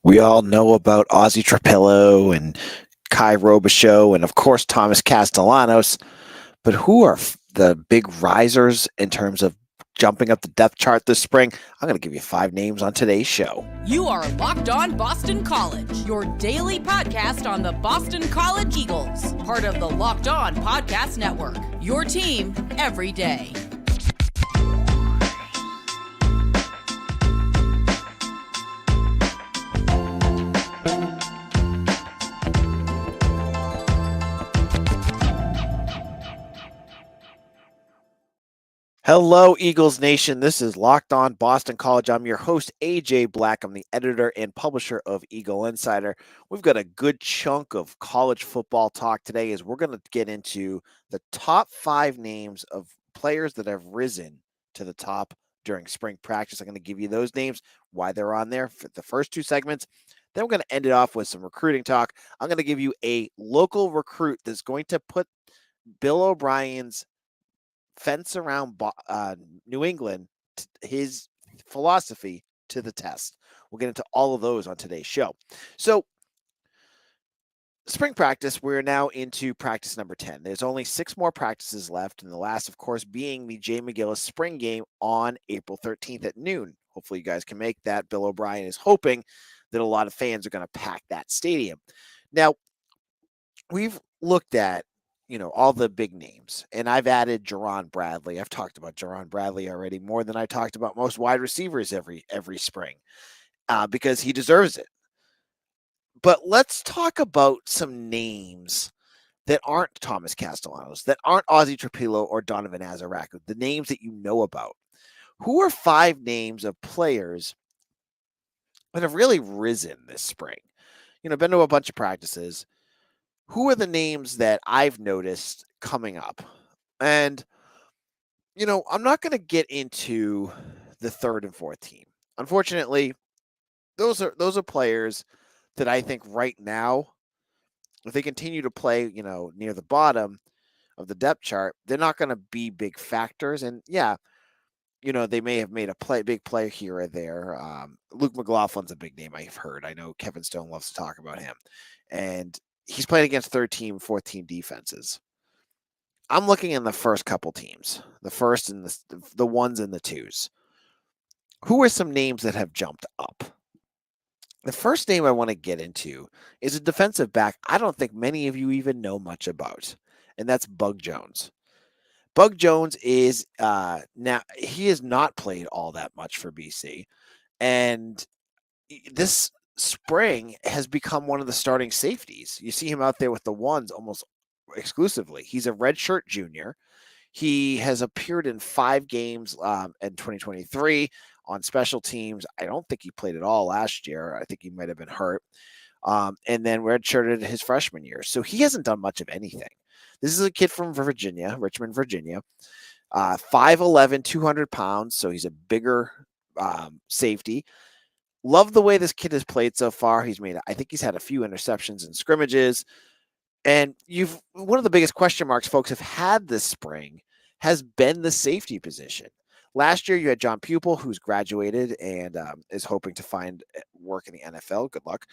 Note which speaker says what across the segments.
Speaker 1: We all know about Ozzy Trapillo and Kai Robichaux and, of course, Thomas Castellanos. But who are the big risers in terms of jumping up the depth chart this spring? I'm going to give you 5 names on today's show.
Speaker 2: You are Locked On Boston College, your daily podcast on the Boston College Eagles, part of the Locked On Podcast Network, your team every day.
Speaker 1: Hello, Eagles Nation. This is Locked On Boston College. I'm your host, AJ Black. I'm the editor and publisher of Eagle Insider. We've got a good chunk of college football talk today as we're going to get into the top 5 names of players that have risen to the top during spring practice. I'm going to give you those names, why they're on there for the first 2 segments. Then we're going to end it off with some recruiting talk. I'm going to give you a local recruit that's going to put Bill O'Brien's fence around New England, his philosophy to the test. We'll get into all of those on today's show. So, spring practice, we're now into practice number 10. There's only 6 more practices left, and the last, of course, being the Jay McGillis spring game on April 13th at noon. Hopefully, you guys can make that. Bill O'Brien is hoping that a lot of fans are going to pack that stadium. Now, we've looked at all the big names. And I've added Jerron Bradley. I've talked about Jerron Bradley already more than I talked about most wide receivers every spring because he deserves it. But let's talk about some names that aren't Thomas Castellanos, that aren't Ozzy Trapillo or Donovan Azaraku, the names that you know about. Who are 5 names of players that have really risen this spring? Been to a bunch of practices. Who are the names that I've noticed coming up? And, I'm not going to get into the 3rd and 4th team. Unfortunately, those are players that I think right now, if they continue to play, near the bottom of the depth chart, they're not going to be big factors. And yeah, they may have made a big play here or there. Luke McLaughlin's a big name I've heard. I know Kevin Stone loves to talk about him. And he's playing against 3rd team, 4th team defenses. I'm looking in the first couple teams, the first and the ones and the twos. Who are some names that have jumped up? The first name I want to get into is a defensive back I don't think many of you even know much about, and that's Bug Jones. Bug Jones is now he has not played all that much for BC, and this spring has become one of the starting safeties. You see him out there with the ones almost exclusively. He's a redshirt junior. He has appeared in 5 games in 2023 on special teams. I don't think he played at all last year. I think he might have been hurt. And then redshirted his freshman year. So he hasn't done much of anything. This is a kid from Virginia, Richmond, Virginia. 5'11", 200 pounds. So he's a bigger safety. Love the way this kid has played so far. I think he's had a few interceptions in scrimmages. And one of the biggest question marks folks have had this spring has been the safety position. Last year, you had John Pupil, who's graduated and is hoping to find work in the NFL. Good luck.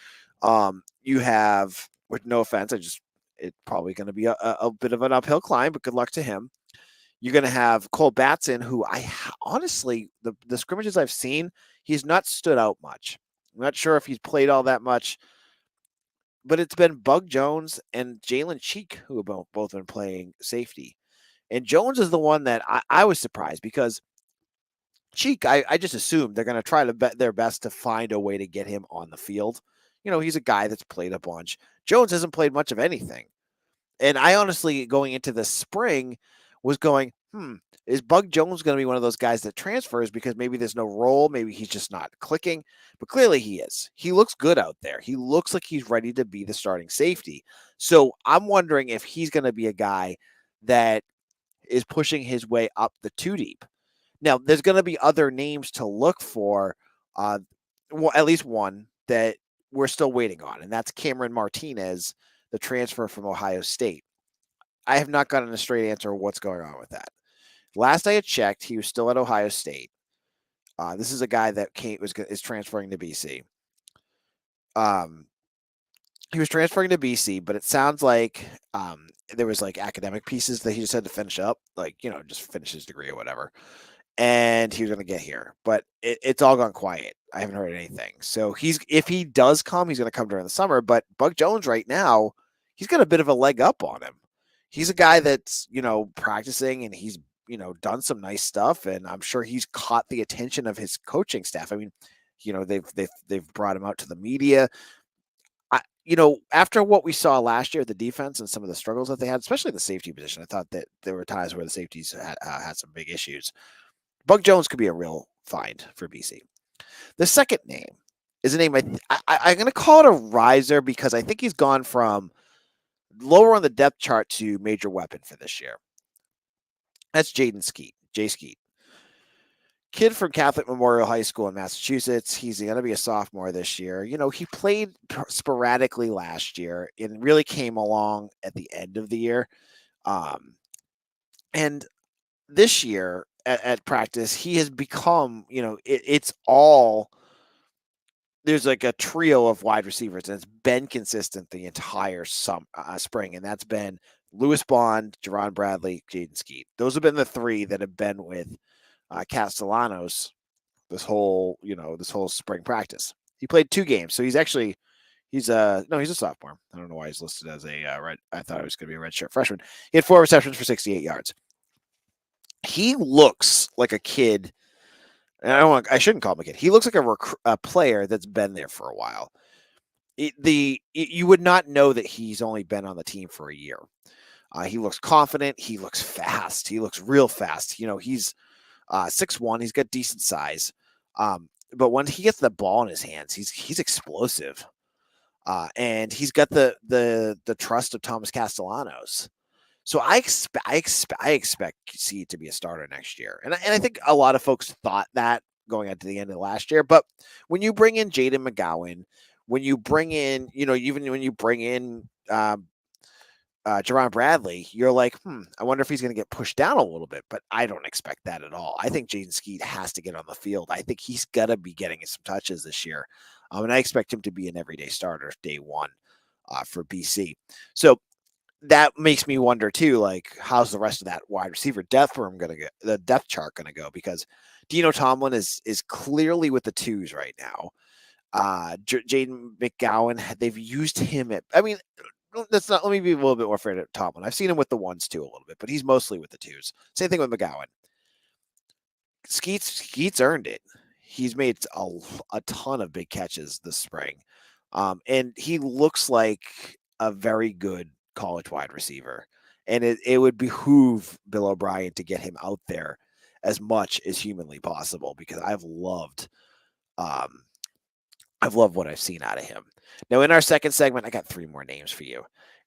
Speaker 1: You have, with no offense, it's probably going to be a bit of an uphill climb, but good luck to him. You're going to have Cole Batson, who honestly, the scrimmages I've seen, he's not stood out much. I'm not sure if he's played all that much, but it's been Bug Jones and Jalen Cheek who have both been playing safety. And Jones is the one that I was surprised because Cheek, I just assumed they're going to try to bet their best to find a way to get him on the field. He's a guy that's played a bunch. Jones hasn't played much of anything. And I honestly, going into the spring, was going, is Bug Jones going to be one of those guys that transfers because maybe there's no role, maybe he's just not clicking, but clearly he is. He looks good out there. He looks like he's ready to be the starting safety. So I'm wondering if he's going to be a guy that is pushing his way up the 2 deep. Now, there's going to be other names to look for, at least one that we're still waiting on, and that's Cameron Martinez, the transfer from Ohio State. I have not gotten a straight answer of what's going on with that. Last I had checked, he was still at Ohio State. This is a guy that is transferring to BC. Um, he was transferring to BC, but it sounds like there was like academic pieces that he just had to finish up, like just finish his degree or whatever. And he was going to get here, but it's all gone quiet. I haven't heard anything. So if he does come, he's going to come during the summer. But Buck Jones right now, he's got a bit of a leg up on him. He's a guy that's practicing, and he's done some nice stuff, and I'm sure he's caught the attention of his coaching staff. I mean, they've brought him out to the media. After what we saw last year, the defense and some of the struggles that they had, especially the safety position, I thought that there were times where the safeties had some big issues. Buck Jones could be a real find for BC. The second name is a name I'm going to call it a riser because I think he's gone from lower on the depth chart to major weapon for this year. That's Jaden Skeet, Jay Skeet. Kid from Catholic Memorial High School in Massachusetts. He's going to be a sophomore this year. He played sporadically last year and really came along at the end of the year. And this year at practice, he has become, it's all, there's like a trio of wide receivers, and it's been consistent the entire spring. And that's been Lewis Bond, Jerron Bradley, Jaden Skeet. Those have been the three that have been with Castellanos this whole spring practice. He played 2 games, so he's a sophomore. I don't know why he's listed as a red. I thought he was going to be a redshirt freshman. He had 4 receptions for 68 yards. He looks like a kid. And I shouldn't call him a kid. He looks like a player that's been there for a while. You would not know that he's only been on the team for a year. He looks confident. He looks fast. He looks real fast. He's 6'1". He's got decent size. But when he gets the ball in his hands, he's explosive. And he's got the trust of Thomas Castellanos. So I expect C to be a starter next year. And I think a lot of folks thought that going into the end of last year. But when you bring in Jaden McGowan, when you bring in, even when you bring in Jerron Bradley, you're like, I wonder if he's going to get pushed down a little bit. But I don't expect that at all. I think Jaden Skeet has to get on the field. I think he's got to be getting some touches this year. And I expect him to be an everyday starter day one for BC. So that makes me wonder too, like, how's the rest of that wide receiver depth room going to go, the depth chart going to go? Because Dino Tomlin is clearly with the 2s right now. Jaden McGowan, they've used him let me be a little bit more fair to Tomlin. I've seen him with the 1s too a little bit, but he's mostly with the 2s. Same thing with McGowan. Skeet's earned it. He's made a ton of big catches this spring. And he looks like a very good college wide receiver. And it would behoove Bill O'Brien to get him out there as much as humanly possible, because I've loved what I've seen out of him. Now, in our second segment, I got 3 more names for you.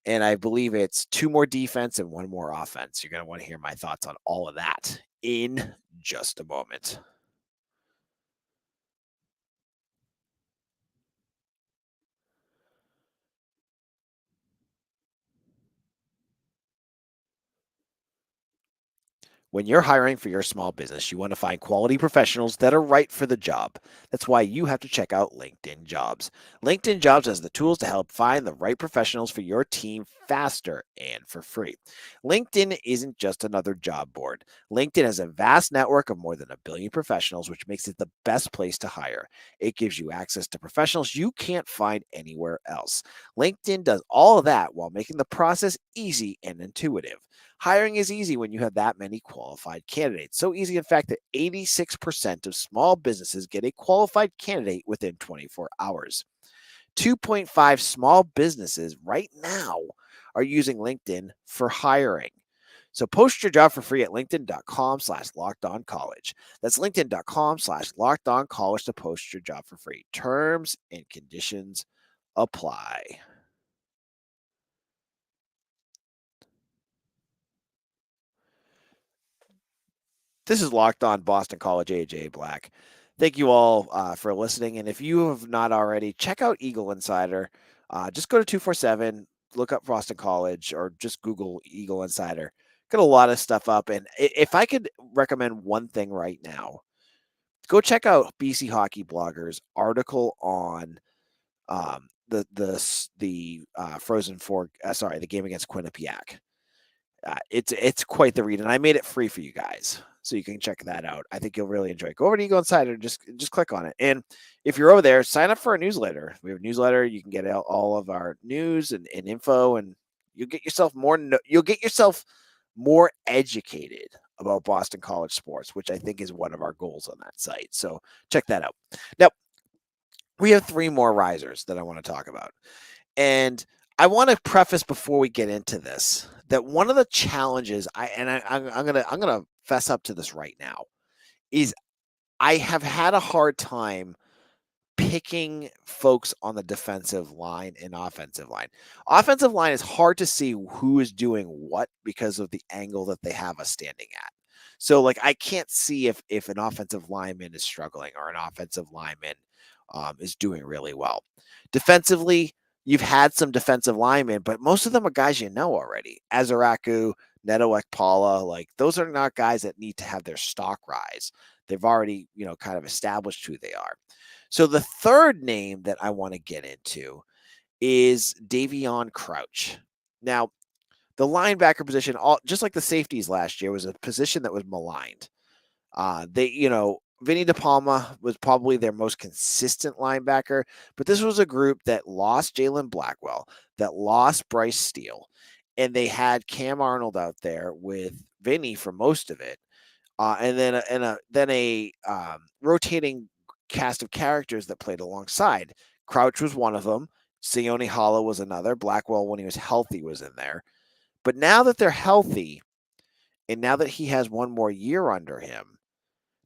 Speaker 1: And I believe it's 2 more defense and 1 more offense. You're going to want to hear my thoughts on all of that in just a moment. When you're hiring for your small business, you want to find quality professionals that are right for the job. That's why you have to check out LinkedIn Jobs. LinkedIn Jobs has the tools to help find the right professionals for your team faster and for free. LinkedIn isn't just another job board. LinkedIn has a vast network of more than 1 billion professionals, which makes it the best place to hire. It gives you access to professionals you can't find anywhere else. LinkedIn does all of that while making the process easy and intuitive. Hiring is easy when you have that many qualified candidates. So easy, in fact, that 86% of small businesses get a qualified candidate within 24 hours. 2.5 small businesses right now are using LinkedIn for hiring. So post your job for free at linkedin.com/lockedoncollege. That's linkedin.com/lockedoncollege to post your job for free. Terms and conditions apply. This is Locked On Boston College, AJ Black. Thank you all for listening. And if you have not already, check out Eagle Insider. Just go to 247, look up Boston College, or just Google Eagle Insider. Got a lot of stuff up. And if I could recommend one thing right now, go check out BC Hockey Blogger's article on Frozen Four. Sorry, the game against Quinnipiac. It's quite the read, and I made it free for you guys, so you can check that out. I think you'll really enjoy it. Go over to Eagle Insider, just click on it, and if you're over there, sign up for our newsletter. We have a newsletter. You can get all of our news and info, and you'll get yourself more educated about Boston College sports, which I think is one of our goals on that site. So check that out. Now we have 3 more risers that I want to talk about. And I want to preface before we get into this that one of the challenges I'm gonna fess up to this right now is I have had a hard time picking folks on the defensive line and offensive line. Offensive line is hard to see who is doing what because of the angle that they have us standing at. So like I can't see if an offensive lineman is struggling or an offensive lineman is doing really well. Defensively, you've had some defensive linemen, but most of them are guys you know already. Azaraku, Neto Ekpala, like those are not guys that need to have their stock rise. They've already, kind of established who they are. So the third name that I want to get into is Davion Crouch. Now, the linebacker position, just like the safeties last year, was a position that was maligned. Vinny DePalma was probably their most consistent linebacker, but this was a group that lost Jalen Blackwell, that lost Bryce Steele, and they had Cam Arnold out there with Vinny for most of it, and then a rotating cast of characters that played alongside. Crouch was one of them. Sione Hollow was another. Blackwell, when he was healthy, was in there. But now that they're healthy, and now that he has one more year under him,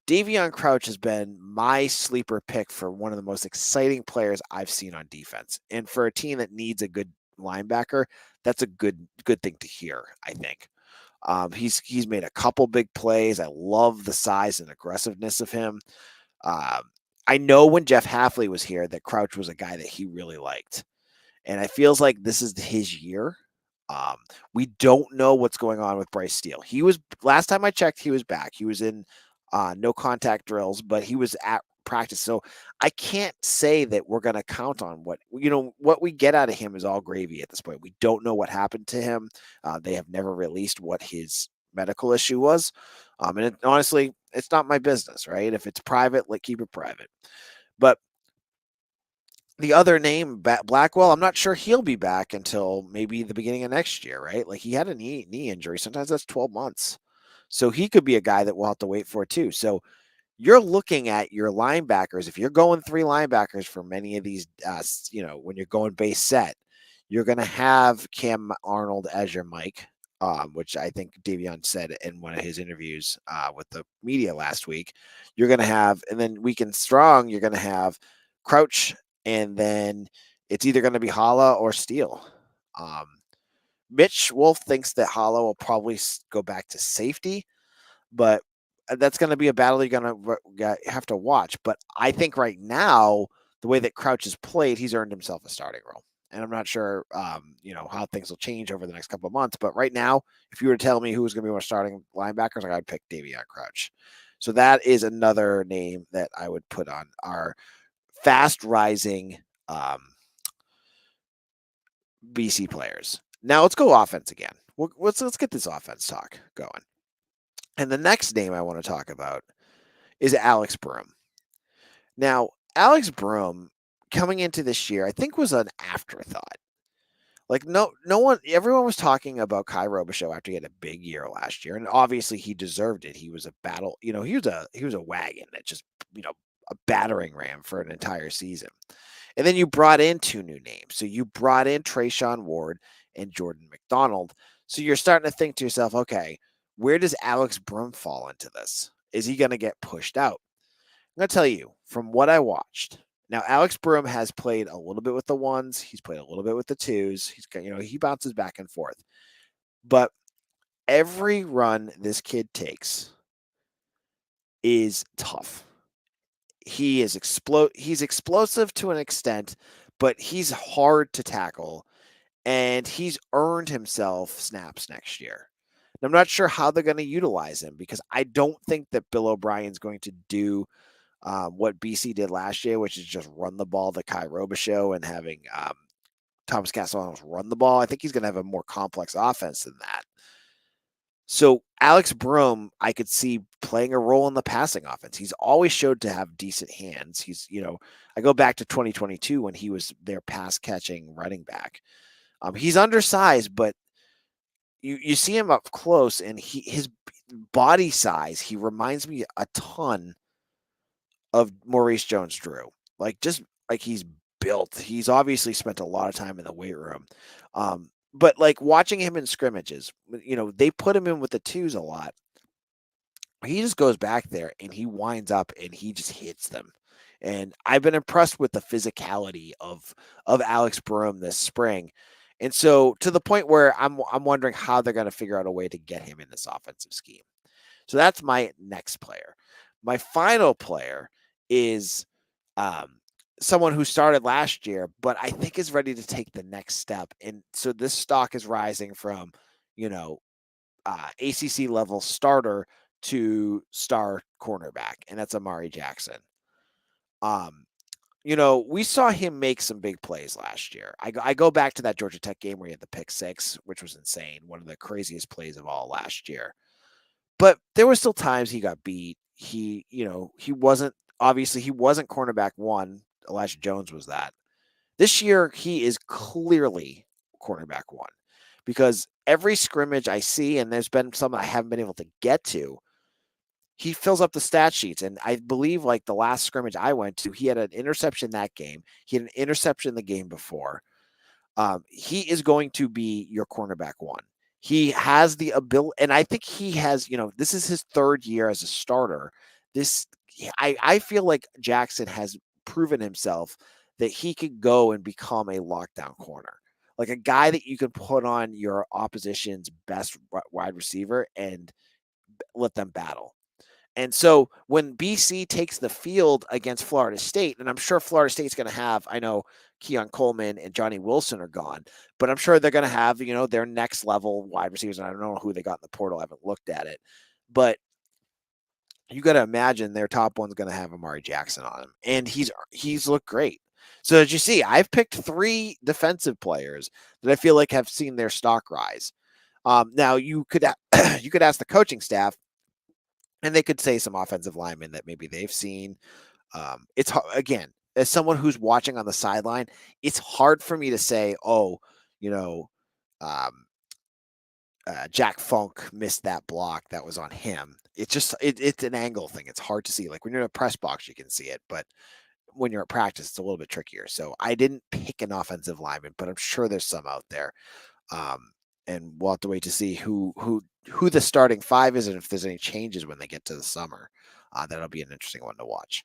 Speaker 1: Davion Crouch has been my sleeper pick for one of the most exciting players I've seen on defense. And for a team that needs a good linebacker, that's a good thing to hear, I think. He's made a couple big plays. I love the size and aggressiveness of him. I know when Jeff Hafley was here that Crouch was a guy that he really liked. And it feels like this is his year. We don't know what's going on with Bryce Steele. Last time I checked, he was back. He was in no contact drills, but he was at practice. So I can't say that we're going to count on what we get out of him is all gravy at this point. We don't know what happened to him. They have never released what his medical issue was. Honestly, it's not my business, right? If it's private, keep it private. But the other name, Blackwell, I'm not sure he'll be back until maybe the beginning of next year, right? Like he had a knee injury. Sometimes that's 12 months. So he could be a guy that we'll have to wait for too. So you're looking at your linebackers. If you're going 3 linebackers for many of these, when you're going base set, you're going to have Cam Arnold as your Mike, which I think Davion said in one of his interviews with the media last week. You're going to have, and then weak and strong, you're going to have Crouch, and then it's either going to be Hala or Steele. Mitch Wolf thinks that Hala will probably go back to safety, but that's going to be a battle you're going to have to watch. But I think right now, the way that Crouch has played, he's earned himself a starting role. And I'm not sure, how things will change over the next couple of months. But right now, if you were to tell me who's going to be my starting linebackers, I'd pick Davion Crouch. So that is another name that I would put on our fast rising BC players. Now let's go offense again. Let's get this offense talk going. And the next name I want to talk about is Alex Broom. Now, Alex Broom coming into this year, I think was an afterthought. Like everyone was talking about Kai Robichaux after he had a big year last year, and obviously he deserved it. He was a battle, he was a wagon that just, a battering ram for an entire season. And then you brought in 2 new names. So you brought in Trayshawn Ward and Jordan McDonald. So you're starting to think to yourself, okay, where does Alex Broom fall into this? Is he going to get pushed out? I'm going to tell you from what I watched. Now, Alex Broom has played a little bit with the 1s. He's played a little bit with the 2s. He's got, he bounces back and forth. But every run this kid takes is tough. He's explosive to an extent, but he's hard to tackle, and he's earned himself snaps next year. I'm not sure how they're going to utilize him because I don't think that Bill O'Brien's going to do what BC did last year, which is just run the ball the Kai Roba show and having Thomas Castellanos run the ball. I think he's going to have a more complex offense than that. So Alex Broom, I could see playing a role in the passing offense. He's always showed to have decent hands. He's, I go back to 2022 when he was their pass catching running back. He's undersized, but you see him up close, and his body size, he reminds me a ton of Maurice Jones-Drew. Just like he's built. He's obviously spent a lot of time in the weight room. But watching him in scrimmages, they put him in with the twos a lot. He just goes back there and he winds up and he just hits them. And I've been impressed with the physicality of Alex Broom this spring. And so to the point where I'm wondering how they're going to figure out a way to get him in this offensive scheme. So that's my next player. My final player is someone who started last year, but I think is ready to take the next step. And so this stock is rising from, ACC level starter to star cornerback, and that's Amari Jackson. We saw him make some big plays last year. I go back to that Georgia Tech game where he had the pick six, which was insane. One of the craziest plays of all last year. But there were still times he got beat. He wasn't cornerback one. Elijah Jones was that. This year, he is clearly cornerback one because every scrimmage I see, and there's been some I haven't been able to get to, he fills up the stat sheets. And I believe the last scrimmage I went to, he had an interception that game. He had an interception the game before. He is going to be your cornerback one. He has the ability, and I think he has, this is his third year as a starter. I feel like Jackson has proven himself that he could go and become a lockdown corner, like a guy that you can put on your opposition's best wide receiver and let them battle. And so when BC takes the field against Florida State, and I'm sure Florida State's going to have, I know Keon Coleman and Johnny Wilson are gone, but I'm sure they're going to have, their next level wide receivers. And I don't know who they got in the portal. I haven't looked at it, but you got to imagine their top one's going to have Amari Jackson on him. And he's looked great. So as you see, I've picked 3 defensive players that I feel like have seen their stock rise. Now you could ask the coaching staff, and they could say some offensive linemen that maybe they've seen. It's again, as someone who's watching on the sideline, it's hard for me to say, Jack Funk missed that block that was on him. It's just it's an angle thing. It's hard to see. Like when you're in a press box, you can see it, but when you're at practice, it's a little bit trickier. So I didn't pick an offensive lineman, but I'm sure there's some out there. And we'll have to wait to see who the starting 5 is and if there's any changes when they get to the summer. That'll be an interesting one to watch.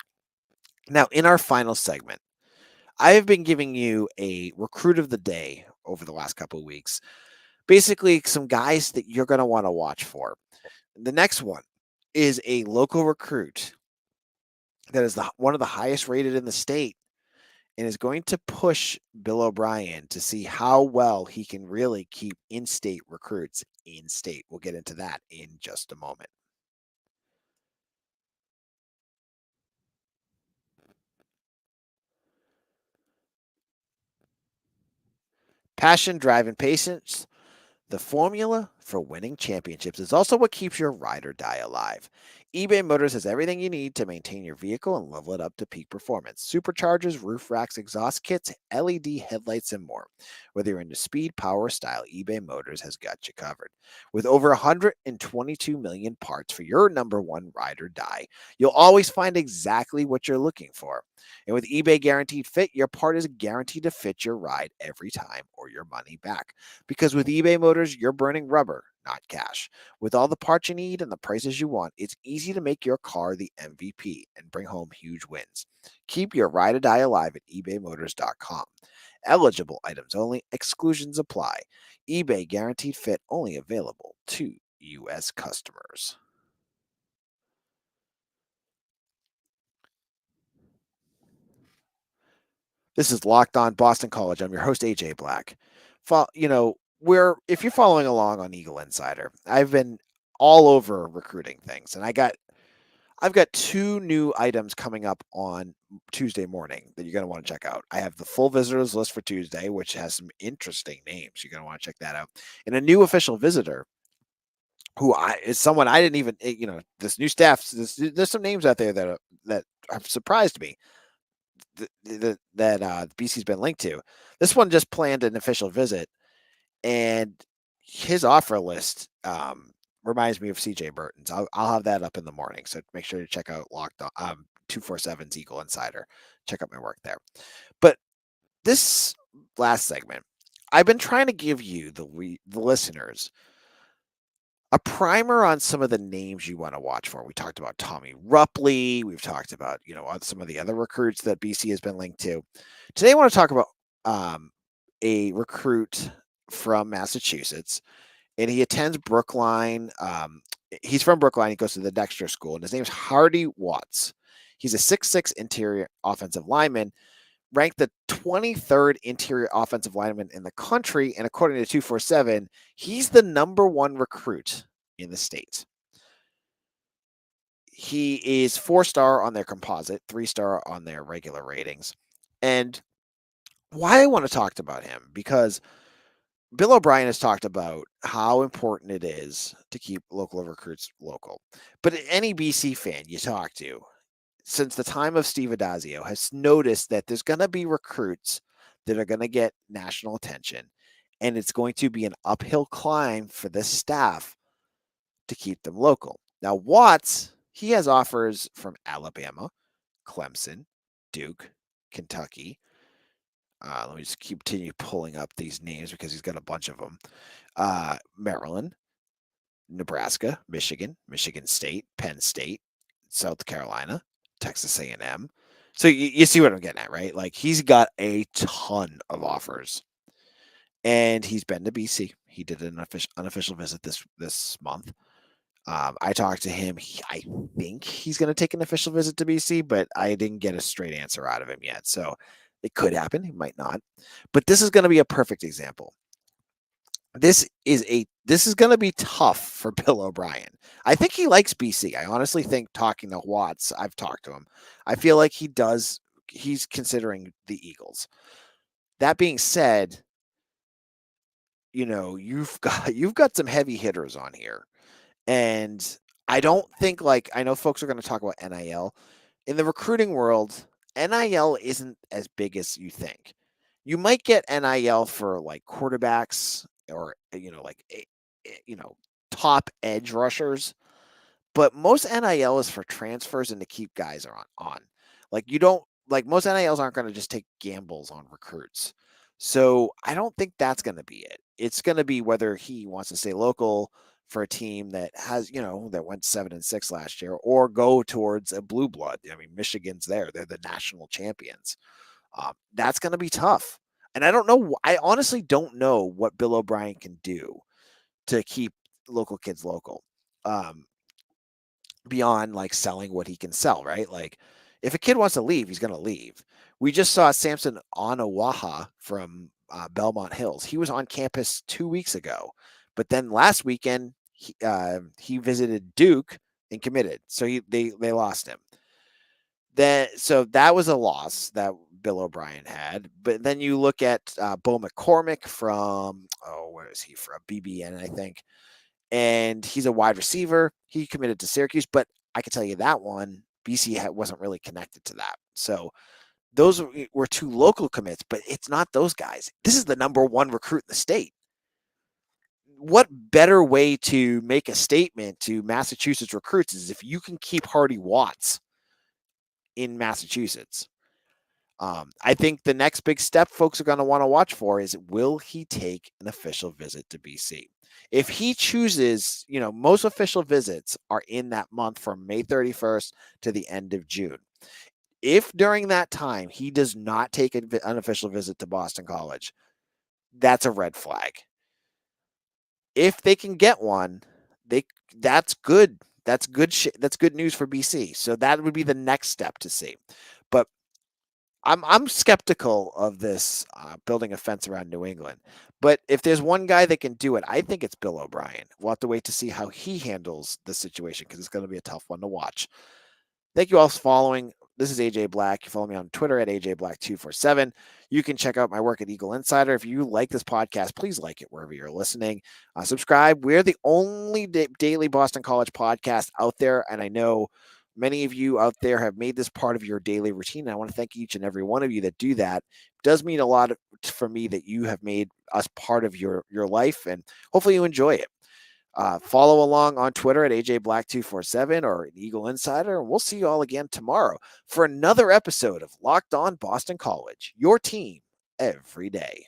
Speaker 1: Now, in our final segment, I have been giving you a recruit of the day over the last couple of weeks. Basically, some guys that you're going to want to watch for. The next one is a local recruit that is one of the highest rated in the state and is going to push Bill O'Brien to see how well he can really keep in-state recruits in-state. We'll get into that in just a moment. Passion, drive, and patience. The formula for winning championships is also what keeps your ride or die alive. eBay Motors has everything you need to maintain your vehicle and level it up to peak performance. Superchargers, roof racks, exhaust kits, LED headlights, and more. Whether you're into speed, power, or style, eBay Motors has got you covered. With over 122 million parts for your number one ride or die, you'll always find exactly what you're looking for. And with eBay Guaranteed Fit, your part is guaranteed to fit your ride every time or your money back. Because with eBay Motors, you're burning rubber, not cash. With all the parts you need and the prices you want, it's easy to make your car the MVP and bring home huge wins. Keep your ride or die alive at ebaymotors.com. Eligible items only. Exclusions apply. eBay Guaranteed Fit only available to U.S. customers. This is Locked On Boston College. I'm your host, AJ Black. If you're following along on Eagle Insider, I've been all over recruiting things, and I got I've got 2 new items coming up on Tuesday morning that you're gonna wanna check out. I have the full visitors list for Tuesday, which has some interesting names. You're gonna wanna check that out. And a new official visitor who is someone I didn't even, this new staff, there's some names out there that have surprised me that BC's been linked to. This one just planned an official visit, and his offer list reminds me of CJ Burton's. I'll have that up in the morning, so make sure to check out Locked On 247's Eagle Insider. Check out my work there. But this last segment, I've been trying to give you the listeners a primer on some of the names you want to watch for. We talked about Tommy Rupley. We've talked about some of the other recruits that BC has been linked to. Today, I want to talk about a recruit from Massachusetts, and he attends Brookline. He's from Brookline. He goes to the Dexter School, and his name is Hardy Watts. He's a 6'6" interior offensive lineman, ranked the 23rd interior offensive lineman in the country, and according to 247, he's the number 1 recruit in the state. He is 4-star on their composite, 3-star on their regular ratings. And why I want to talk about him, because Bill O'Brien has talked about how important it is to keep local recruits local. But any BC fan you talk to, since the time of Steve Adazio, has noticed that there's going to be recruits that are going to get national attention, and it's going to be an uphill climb for this staff to keep them local. Now, Watts, he has offers from Alabama, Clemson, Duke, Kentucky. Let me just continue pulling up these names because he's got a bunch of them. Maryland, Nebraska, Michigan, Michigan State, Penn State, South Carolina, Texas A&M. So you see what I'm getting at, right? Like, he's got a ton of offers, and he's been to BC. He did an unofficial visit this month. I talked to him. I think he's going to take an official visit to BC, but I didn't get a straight answer out of him yet. So it could happen. It might not. But this is going to be a perfect example. This is going to be tough for Bill O'Brien. I think he likes BC. I honestly think, talking to Watts, I've talked to him, I feel like he's considering the Eagles. That being said, you've got some heavy hitters on here. And I don't think, I know folks are going to talk about NIL. In the recruiting world, NIL isn't as big as you think. You might get NIL for quarterbacks or top edge rushers, but most NIL is for transfers and to keep guys on. You don't most NILs aren't going to just take gambles on recruits. So I don't think that's going to be it. It's going to be whether he wants to stay local for a team that has, that went 7-6 last year, or go towards a blue blood. I mean, Michigan's there. They're the national champions. That's going to be tough. And I don't know. I honestly don't know what Bill O'Brien can do to keep local kids local. Beyond selling what he can sell, right? If a kid wants to leave, he's going to leave. We just saw Samson Onawaha from Belmont Hills. He was on campus 2 weeks ago, but then last weekend he visited Duke and committed. So they lost him. So that was a loss that Bill O'Brien had. But then you look at Bo McCormick from, where is he from? BBN, I think. And he's a wide receiver. He committed to Syracuse, but I can tell you that one, BC wasn't really connected to that. So those were 2 local commits, but it's not those guys. This is the number 1 recruit in the state. What better way to make a statement to Massachusetts recruits is if you can keep Hardy Watts in Massachusetts. I think the next big step folks are going to want to watch for is, will he take an official visit to BC? If he chooses, most official visits are in that month from May 31st to the end of June. If during that time he does not take an unofficial visit to Boston College, that's a red flag. If they can get one, that's good. That's good. That's good news for BC. So that would be the next step to see. But I'm skeptical of this building a fence around New England. But if there's one guy that can do it, I think it's Bill O'Brien. We'll have to wait to see how he handles the situation, because it's going to be a tough one to watch. Thank you all for following. This is AJ Black. You follow me on Twitter at AJBlack247. You can check out my work at Eagle Insider. If you like this podcast, please like it wherever you're listening. Subscribe. We're the only daily Boston College podcast out there, and I know many of you out there have made this part of your daily routine. And I want to thank each and every one of you that do that. It does mean a lot for me that you have made us part of your life, and hopefully you enjoy it. Follow along on Twitter at AJBlack247 or an Eagle Insider. And we'll see you all again tomorrow for another episode of Locked On Boston College, your team every day.